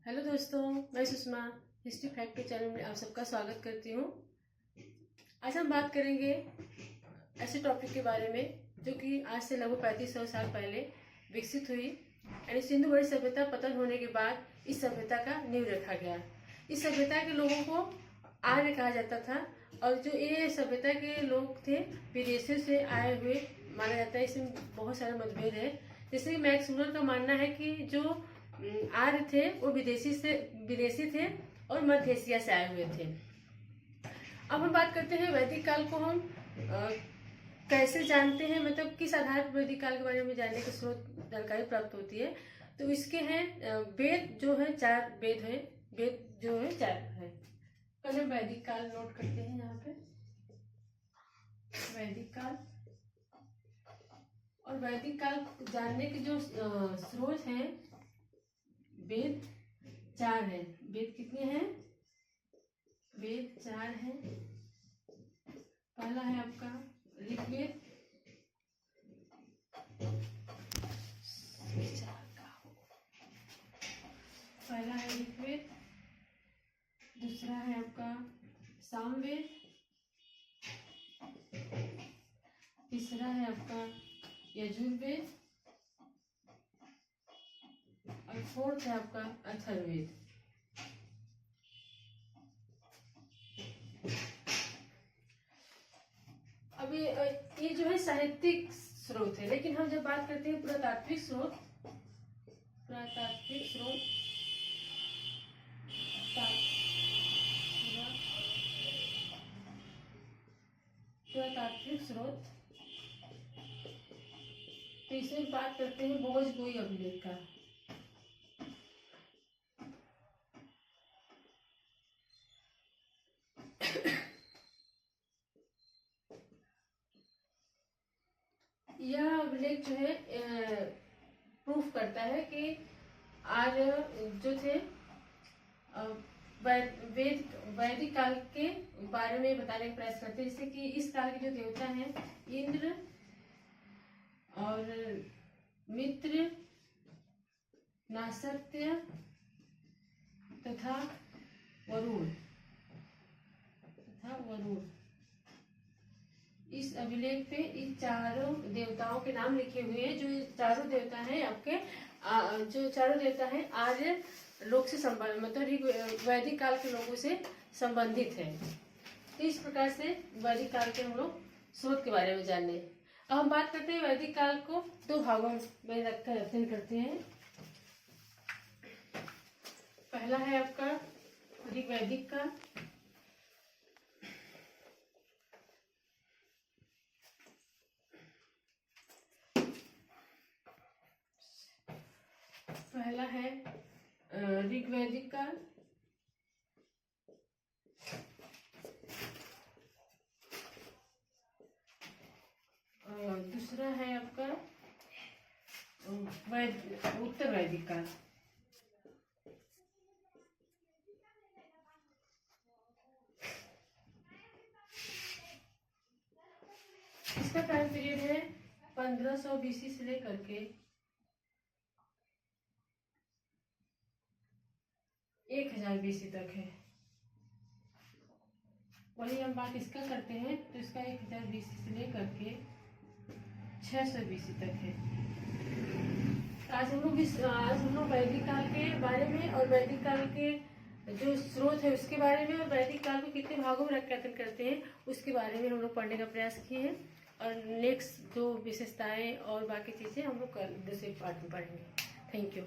Hello दोस्तों, मैं Sushma history fact के चैनल में आप सबका स्वागत करती हूँ। आज हम बात करेंगे ऐसे टॉपिक के बारे में जो कि आज से लगभग 3500 साल पहले विकसित हुई, यानी सिंधु घाटी सभ्यता पतन होने के बाद इस सभ्यता का नींव रखा गया। इस सभ्यता के लोगों को आर्य कहा जाता था और जो ये सभ्यता के लोग थे विदेशों से आए हुए माना जाता है। इसमें बहुत सारे मतभेद है। जैसे कि मैक्स मुलर का मानना है कि जो आर्य थे वो विदेशी थे और मध्य एशिया से आए हुए थे। अब हम बात करते हैं वैदिक काल को हम कैसे जानते हैं, मतलब किस आधार पर वैदिक काल के बारे में जानने के स्रोत जानकारी प्राप्त होती है। तो इसके हैं वेद जो है 4 वेद है, वेद जो है 4 है। पहले वैदिक काल नोट करते हैं यहाँ पे, वैदिक काल। और वैदिक काल जानने के जो स्रोत हैं वेद 4 है। वेद कितने हैं? वेद 4 है। पहला है आपका ऋग्वेद, पहला है ऋग्वेद। दूसरा है आपका सामवेद। तीसरा है आपका यजुर्वेद और फोर्थ है आपका अथर्ववेद। अब ये जो है साहित्यिक स्रोत है, लेकिन हम जब बात करते हैं पुरातात्विक स्रोत, पुरातात्विक स्रोत तो इसमें बात करते हैं बोझगोई अभिलेख का। यह अभिलेख जो है प्रूफ करता है कि आर्य जो थे वैदिक काल के बारे में बताने का प्रयास करते हैं। जैसे कि इस काल के जो देवता हैं इंद्र और मित्र, नासत्य तथा वरुण इस अभिलेख पे इन चारों देवताओं के नाम लिखे हुए हैं। जो चारों देवता हैं आपके जो चारों देवता हैं आर्य लोग से संबंध, मतलब वैदिक काल के लोगों से संबंधित है। तो इस प्रकार से वैदिक काल के हम लोग स्रोत के बारे में जाने। अब हम बात करते हैं वैदिक काल को 2 भागों में रखकर अध्ययन करते हैं। पहला है आपका ऋग्वैदिक काल, पहला है ऋग्वैदिक काल। और दूसरा है आपका उत्तर वैदिक काल। इसका टाइम पीरियड है 1500 BC से लेकर के 1000 BC तक है। वही हम बात इसका करते हैं तो इसका 1000 BC से लेकर के 600 BC तक है। आज हम लोग वैदिक काल के बारे में और वैदिक काल के जो स्रोत है उसके बारे में और वैदिक काल को कितने भागों में रख अध्ययन करते हैं उसके बारे में हम लोग पढ़ने का प्रयास किए हैं। और नेक्स्ट जो विशेषताएं और बाकी चीज़ें हम लोग दूसरे पार्ट में पढ़ेंगे। Thank you.